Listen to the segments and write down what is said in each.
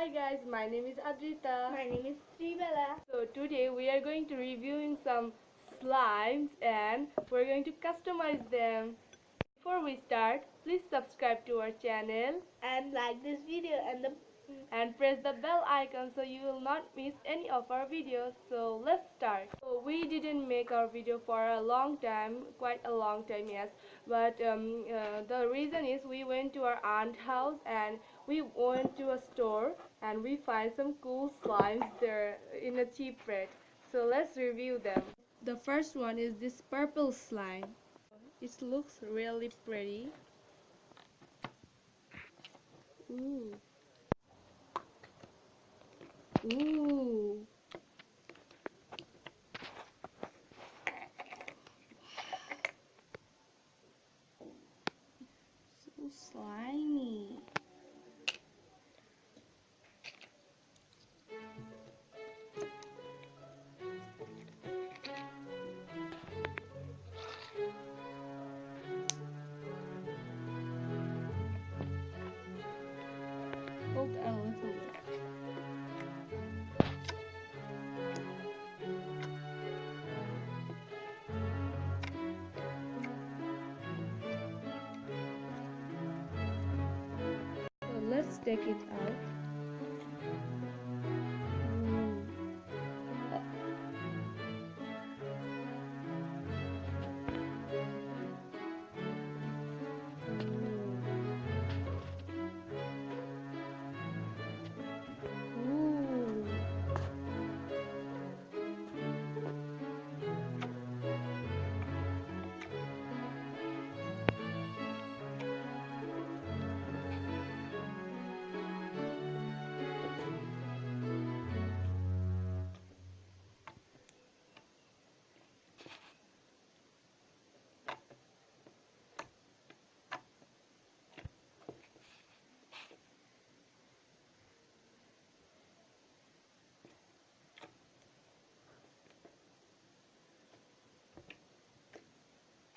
Hi guys, my name is Adrita. My name is Sribala. So today we are going to reviewing some slimes and we're going to customize them. Before we start, please subscribe to our channel And like this video and press the bell icon so you will not miss any of our videos. So let's start. So we didn't make our video for a long time, quite a long time, yes, but the reason is we went to our aunt's house and we went to a store and we find some cool slimes there in a cheap rate. So let's review them. The first one is this purple slime. It looks really pretty. Ooh. Ooh. So slimy. Poke a little bit. So let's take it out. Ooh.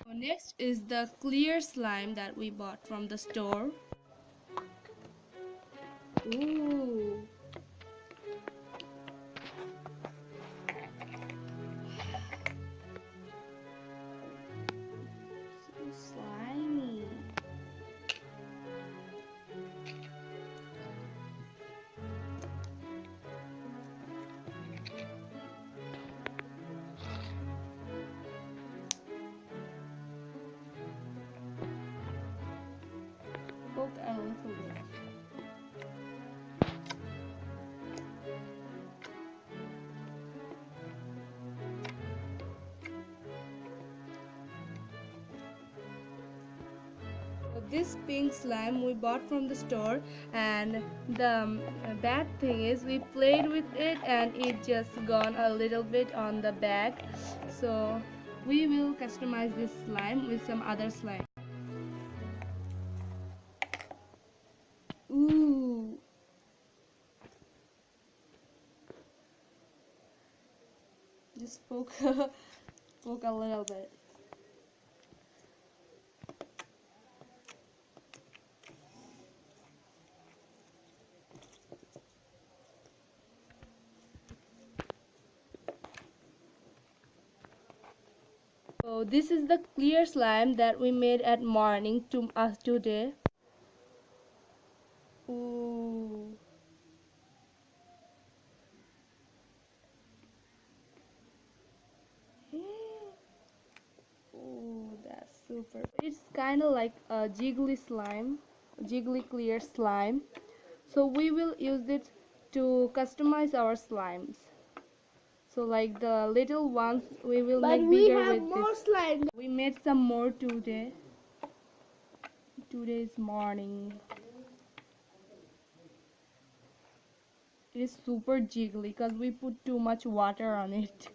So next is the clear slime that we bought from the store. Ooh. So slimy. Poke a little bit. This pink slime we bought from the store, and the bad thing is we played with it and it just gone a little bit on the bag. So we will customize this slime with some other slime. Ooh. Just poke poke a little bit. So this is the clear slime that we made at morning to us today. Ooh. Ooh, that's super. It's kind of like a jiggly slime, jiggly clear slime. So we will use it to customize our slimes. So like the little ones we will make bigger with this. But we have more slime. We made some more today. Today's morning. It is super jiggly because we put too much water on it.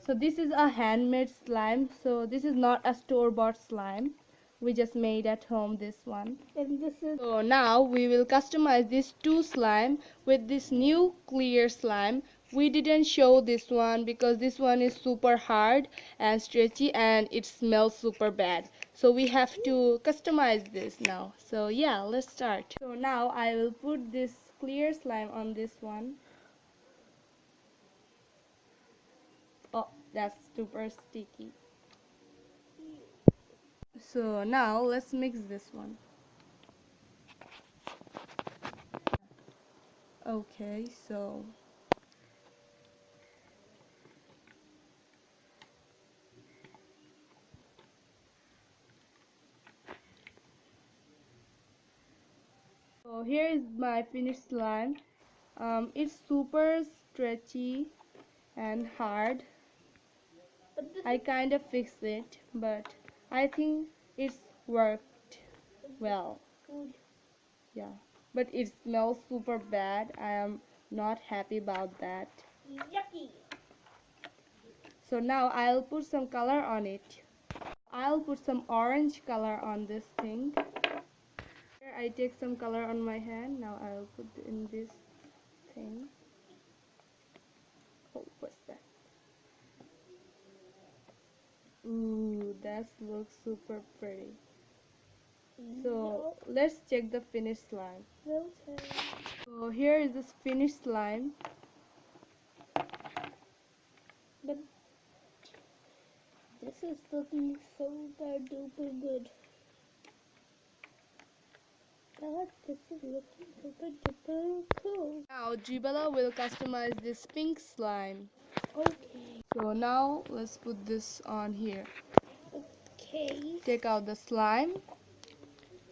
So this is a handmade slime. So this is not a store-bought slime. We just made at home this one. And this is So now we will customize these two slime with this new clear slime we didn't show this one because this one is super hard and stretchy and it smells super bad. So we have to customize this now. So yeah, let's start. So now I will put this clear slime on this one. Oh, that's super sticky. So now let's mix this one. Okay, so here is my finished slime. It's super stretchy and hard. I kind of fixed it, but I think it's worked well. Yeah, but it smells super bad. I am not happy about that. Yucky. So now I'll put some color on it. I'll put some orange color on this thing. Here I take some color on my hand. Now I'll put in this thing. Oh, what's that? Ooh, that looks super pretty. So let's check the finished slime. So here is this finished slime. But this is looking super duper good. God, this is looking super duper cool. Now Gibella will customize this pink slime. Okay. So now let's put this on here. Okay. Take out the slime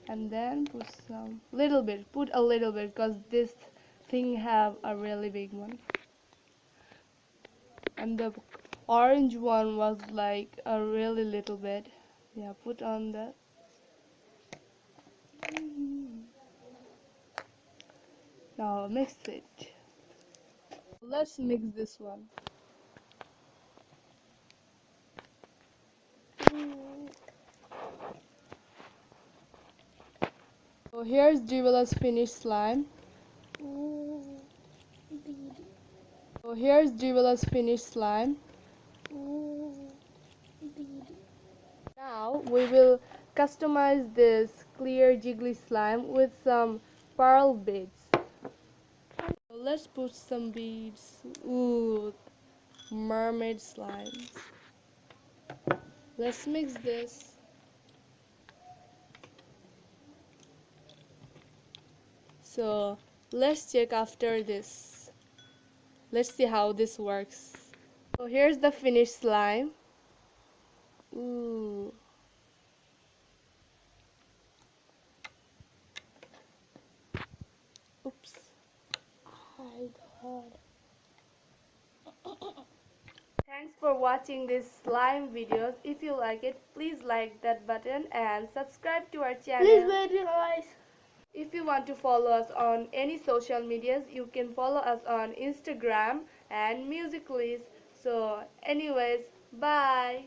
and then put some little bit. Put a little bit because this thing have a really big one. And the orange one was like a really little bit. Yeah, put on that. Now mix it. Let's mix this one. So here's Gibella's finished slime. So here's Gibella's finished slime. Now we will customize this clear jiggly slime with some pearl beads. So let's put some beads. Ooh, mermaid slimes. Let's mix this. So let's check after this. Let's see how this works. So here's the finished slime. Ooh. Oops. My God. Thanks for watching this slime videos. If you like it, please like that button and subscribe to our channel. Please wait, guys. If you want to follow us on any social medias, you can follow us on Instagram and Musicallys. So anyways, bye.